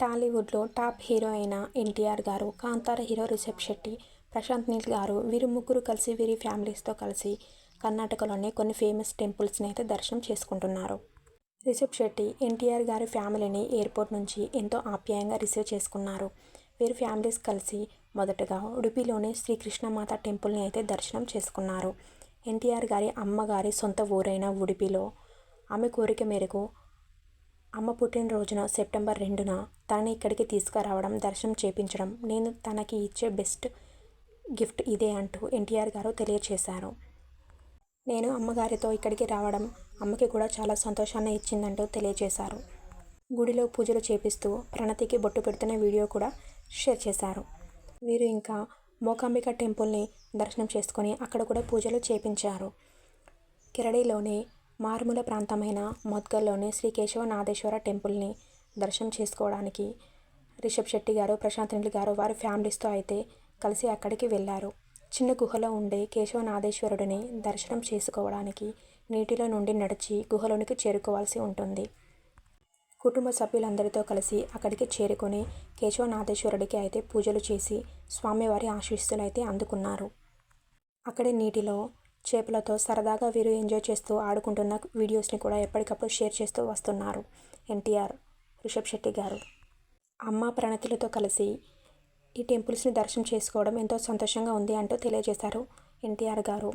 టాలీవుడ్లో top hero అయిన ఎన్టీఆర్ గారు, కాంతార హీరో రిషబ్ శెట్టి, ప్రశాంత్ నీల్ గారు వీరు ముగ్గురు కలిసి వీరి ఫ్యామిలీస్తో కలిసి కర్ణాటకలోని కొన్ని ఫేమస్ టెంపుల్స్ని అయితే దర్శనం చేసుకుంటున్నారు. రిషబ్ శెట్టి ఎన్టీఆర్ గారి ఫ్యామిలీని ఎయిర్పోర్ట్ నుంచి ఎంతో ఆప్యాయంగా రిసీవ్ చేసుకున్నారు. వీరి ఫ్యామిలీస్ కలిసి మొదటగా ఉడుపిలోని శ్రీకృష్ణమాత టెంపుల్ని అయితే దర్శనం చేసుకున్నారు. ఎన్టీఆర్ గారి అమ్మగారి సొంత ఊరైన ఉడుపిలో ఆమె కోరిక మేరకు అమ్మ పుట్టినరోజున సెప్టెంబర్ 2న తనని ఇక్కడికి తీసుకురావడం, దర్శనం చేపించడం నేను తనకి ఇచ్చే బెస్ట్ గిఫ్ట్ ఇదే అంటూ ఎన్టీఆర్ గారు తెలియచేశారు. నేను అమ్మగారితో ఇక్కడికి రావడం అమ్మకి కూడా చాలా సంతోషాన్ని ఇచ్చిందంటూ తెలియజేశారు. గుడిలో పూజలు చేపిస్తూ ప్రణతికి బొట్టు పెడుతున్న వీడియో కూడా షేర్ చేశారు. వీరు ఇంకా మూకాంబిక టెంపుల్ని దర్శనం చేసుకొని అక్కడ కూడా పూజలు చేపించారు. కిరడిలోని మారుమూల ప్రాంతమైన మోద్గల్లోని శ్రీ కేశవనాథేశ్వర టెంపుల్ని దర్శనం చేసుకోవడానికి రిషబ్ శెట్టి గారు, ప్రశాంత్ నీల్ గారు వారి ఫ్యామిలీస్తో అయితే కలిసి అక్కడికి వెళ్ళారు. చిన్న గుహలో ఉండే కేశవనాథేశ్వరుడిని దర్శనం చేసుకోవడానికి నీటిలో నుండి నడిచి గుహలోనికి చేరుకోవాల్సి ఉంటుంది. కుటుంబ సభ్యులందరితో కలిసి అక్కడికి చేరుకొని కేశవనాథేశ్వరుడికి అయితే పూజలు చేసి స్వామివారి ఆశీస్సులు అయితే అందుకున్నారు. అక్కడే నీటిలో చేపలతో సరదాగా వీరు ఎంజాయ్ చేస్తూ ఆడుకుంటున్న వీడియోస్ని కూడా ఎప్పటికప్పుడు షేర్ చేస్తూ వస్తున్నారు ఎన్టీఆర్, రిషబ్ శెట్టి గారు. అమ్మ ప్రణతిలతో కలిసి ఈ టెంపుల్స్ని దర్శనం చేసుకోవడం ఎంతో సంతోషంగా ఉంది అంటూ తెలియజేశారు ఎన్టీఆర్ గారు.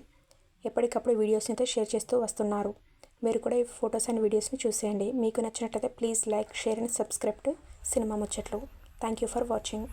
ఎప్పటికప్పుడు వీడియోస్ని అయితే షేర్ చేస్తూ వస్తున్నారు. మీరు కూడా ఈ ఫొటోస్ అండ్ వీడియోస్ని చూసేయండి. మీకు నచ్చినట్లయితే please like, share and subscribe to Cinema Muchatlu. Thank you for watching.